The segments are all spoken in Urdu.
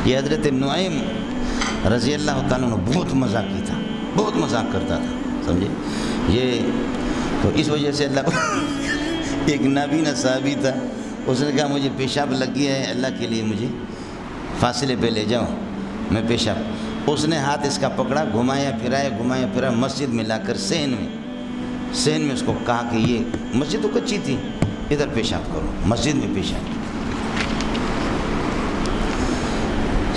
یہ حضرت نعیم رضی اللہ تعالیٰ عنہ بہت مذاقی تھا، بہت مذاق کرتا تھا، سمجھے یہ تو اس وجہ سے اللہ ایک نابینا صحابی تھا، اس نے کہا مجھے پیشاب لگ گیا ہے، اللہ کے لیے مجھے فاصلے پہ لے جاؤ، میں پیشاب، اس نے ہاتھ اس کا پکڑا، گھمایا پھرایا مسجد میں لا کر سین میں اس کو کہا کہ یہ مسجد تو کچی تھی، ادھر پیشاب کرو، مسجد میں پیشاب۔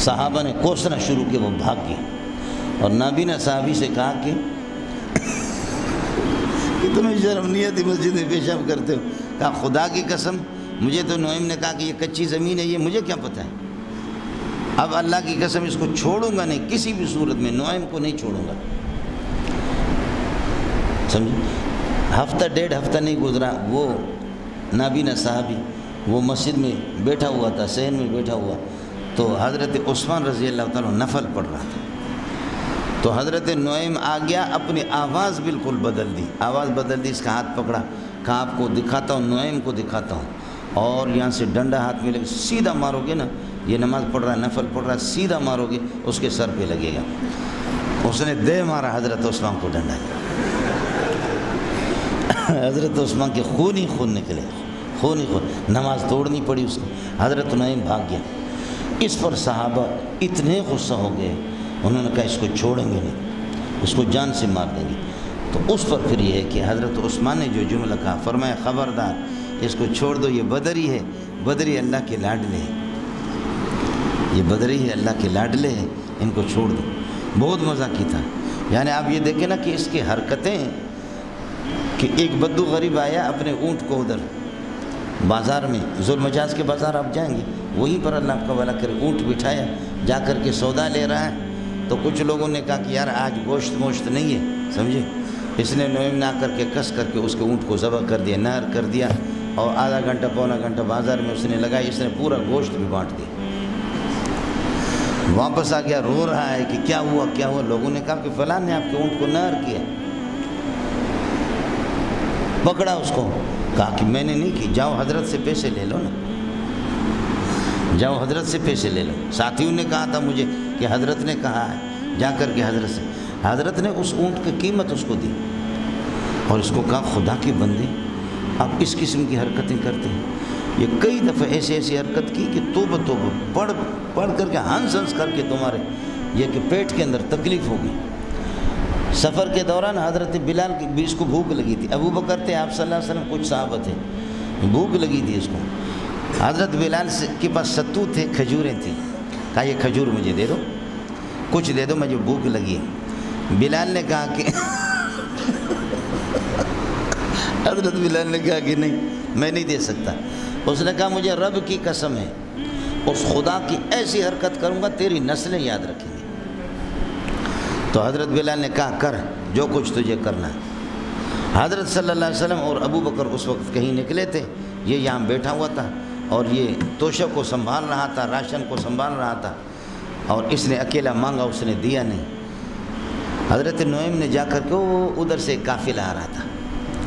صحابہ نے کوسنا شروع کیا، وہ بھاگ گیا اور نابینا صحابی سے کہا کہ تمہیں شرم نہیں آتی مسجد میں پیشاب کرتے ہو؟ کہا خدا کی قسم مجھے تو نعیم نے کہا کہ یہ کچی زمین ہے، یہ مجھے کیا پتہ ہے، اب اللہ کی قسم اس کو چھوڑوں گا نہیں، کسی بھی صورت میں نعیم کو نہیں چھوڑوں گا، سمجھے۔ ہفتہ ڈیڑھ ہفتہ نہیں گزرا، وہ نابینا صحابی وہ مسجد میں بیٹھا ہوا تھا، صحن میں بیٹھا ہوا، تو حضرت عثمان رضی اللہ تعالیٰ نفل پڑھ رہا تھا، تو حضرت نعیم آ گیا، اپنی آواز بالکل بدل دی، اس کا ہاتھ پکڑا، کہا آپ کو دکھاتا ہوں، نعیم کو دکھاتا ہوں، اور یہاں سے ڈنڈا ہاتھ میں لگے، سیدھا مارو گے نا، یہ نماز پڑھ رہا ہے، نفل پڑھ رہا ہے، سیدھا مارو گے اس کے سر پہ لگے گا۔ اس نے دے مارا حضرت عثمان کو ڈنڈا، حضرت عثمان کے خون ہی خون نکلے، خون ہی خون، نماز توڑنی پڑی اس کو، حضرت نعیم بھاگ گیا۔ اس پر صحابہ اتنے غصہ ہو گئے، انہوں نے کہا اس کو چھوڑیں گے نہیں، اس کو جان سے مار دیں گے۔ تو اس پر پھر یہ ہے کہ حضرت عثمان نے جو جملہ کہا، فرمایا خبردار اس کو چھوڑ دو، یہ بدری ہے، بدری اللہ کے لاڈلے ہیں، یہ بدری ہے اللہ کے لاڈلے ہیں، ان کو چھوڑ دو۔ بہت مذاقی تھا، یعنی آپ یہ دیکھیں نا کہ اس کی حرکتیں، کہ ایک بدو غریب آیا اپنے اونٹ کو ادھر بازار میں، ذوالمجاز کے بازار آپ جائیں گے، وہیں پر اللہ آپ کا بھلا کرے، اونٹ بٹھایا، جا کر کے سودا لے رہا ہے، تو کچھ لوگوں نے کہا کہ یار آج گوشت نہیں ہے، سمجھے، اس نے نعیم نے آ کر کے کس کر کے اس کے اونٹ کو ذبح کر دیا، نہر کر دیا، اور آدھا گھنٹہ پونا گھنٹہ بازار میں اس نے لگایا، اس نے پورا گوشت بھی بانٹ دیا۔ واپس آ گیا، رو رہا ہے کہ کیا ہوا، لوگوں نے کہا کہ فلاں نے آپ کے اونٹ کو نہر کیا، پکڑا اس کو، کہا کہ میں نے نہیں کی، جاؤ حضرت سے پیسے لے لو نا، جاؤ حضرت سے پیسے لے لو۔ ساتھیوں نے کہا تھا مجھے کہ حضرت نے کہا ہے، جا کر کے حضرت نے اس اونٹ کی قیمت اس کو دی، اور اس کو کہا خدا کی بندے آپ اس قسم کی حرکتیں کرتے ہیں۔ یہ کئی دفعہ ایسی حرکت کی کہ توبہ پڑھ کر کے ہنس کر کے تمہارے یہ کہ پیٹ کے اندر تکلیف ہوگی۔ سفر کے دوران حضرت بلال کی بھی اس کو بھوک لگی تھی، ابو بکر تھے، آپ صلی اللہ علیہ وسلم، کچھ صحابہ تھے، بھوک لگی تھی اس کو، حضرت بلال کے پاس ستو تھے، کھجوریں تھیں، کہا یہ کھجور مجھے دے دو، کچھ دے دو، مجھے بھوک لگی ہے۔ بلال نے کہا کہ حضرت بلال نے کہا کہ نہیں میں نہیں دے سکتا، اس نے کہا مجھے رب کی قسم ہے، اس خدا کی ایسی حرکت کروں گا تیری نسلیں یاد رکھیں گی۔ تو حضرت بلال نے کہا کر جو کچھ تجھے کرنا ہے۔ حضرت صلی اللہ علیہ وسلم اور ابو بکر اس وقت کہیں نکلے تھے، یہ یہاں بیٹھا ہوا تھا اور یہ توشہ کو سنبھال رہا تھا، راشن کو سنبھال رہا تھا، اور اس نے اکیلا مانگا، اس نے دیا نہیں۔ حضرت نعیم نے جا کر کے وہ ادھر سے قافلہ آ رہا تھا،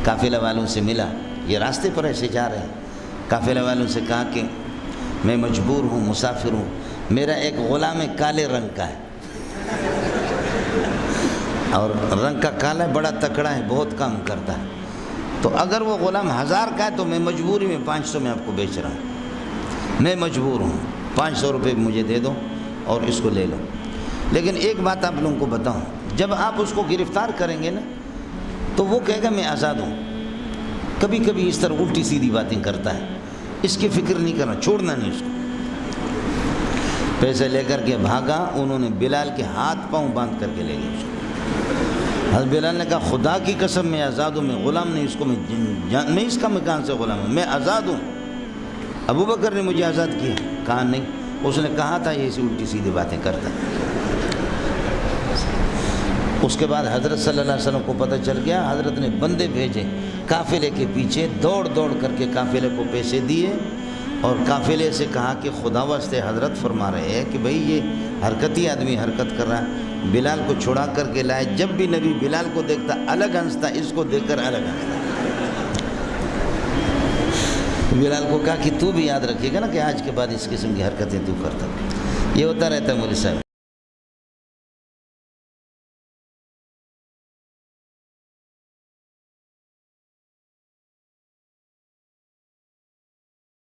قافلہ والوں سے ملا، یہ راستے پر ایسے جا رہے ہیں، قافلہ والوں سے کہا کہ میں مجبور ہوں، مسافر ہوں، میرا ایک غلام کالے رنگ کا ہے، اور رنگ کا کالا ہے، بڑا تکڑا ہے، بہت کام کرتا ہے، تو اگر وہ غلام 1000 کا ہے تو میں مجبوری میں 500 میں آپ کو بیچ رہا ہوں، میں مجبور ہوں، 500 روپے مجھے دے دو اور اس کو لے لو۔ لیکن ایک بات آپ لوگوں کو بتاؤں، جب آپ اس کو گرفتار کریں گے نا تو وہ کہے گا میں آزاد ہوں، کبھی کبھی اس طرح الٹی سیدھی باتیں کرتا ہے، اس کی فکر نہیں کرنا، چھوڑنا نہیں اس کو۔ پیسے لے کر کے بھاگا، انہوں نے بلال کے ہاتھ پاؤں باندھ کر کے لے گئے اس کو۔ حضرت بلال نے کہا خدا کی قسم میں آزاد ہوں، میں غلام نہیں، اس کو میں اس کا میں کہاں سے غلام ہوں، میں آزاد ہوں، ابو بکر نے مجھے آزاد کیا، کہا نہیں، اس نے کہا تھا یہ ایسی الٹی سیدھی باتیں کرتا ہے۔ اس کے بعد حضرت صلی اللہ علیہ وسلم کو پتہ چل گیا، حضرت نے بندے بھیجے قافلے کے پیچھے، دوڑ کر کے قافلے کو پیسے دیے، اور قافلے سے کہا کہ خدا واسطے حضرت فرما رہے ہیں کہ بھئی یہ حرکتی آدمی حرکت کر رہا ہے، بلال کو چھڑا کر کے لائے، جب بھی نبی بلال کو دیکھتا الگ ہنستا، اس کو دیکھ کر الگ ہنستا۔ بلال کو کہا کہ تو بھی یاد رکھے گا نا کہ آج کے بعد اس قسم کی حرکتیں تو کرتا۔ یہ ہوتا رہتا ہے مولوی صاحب.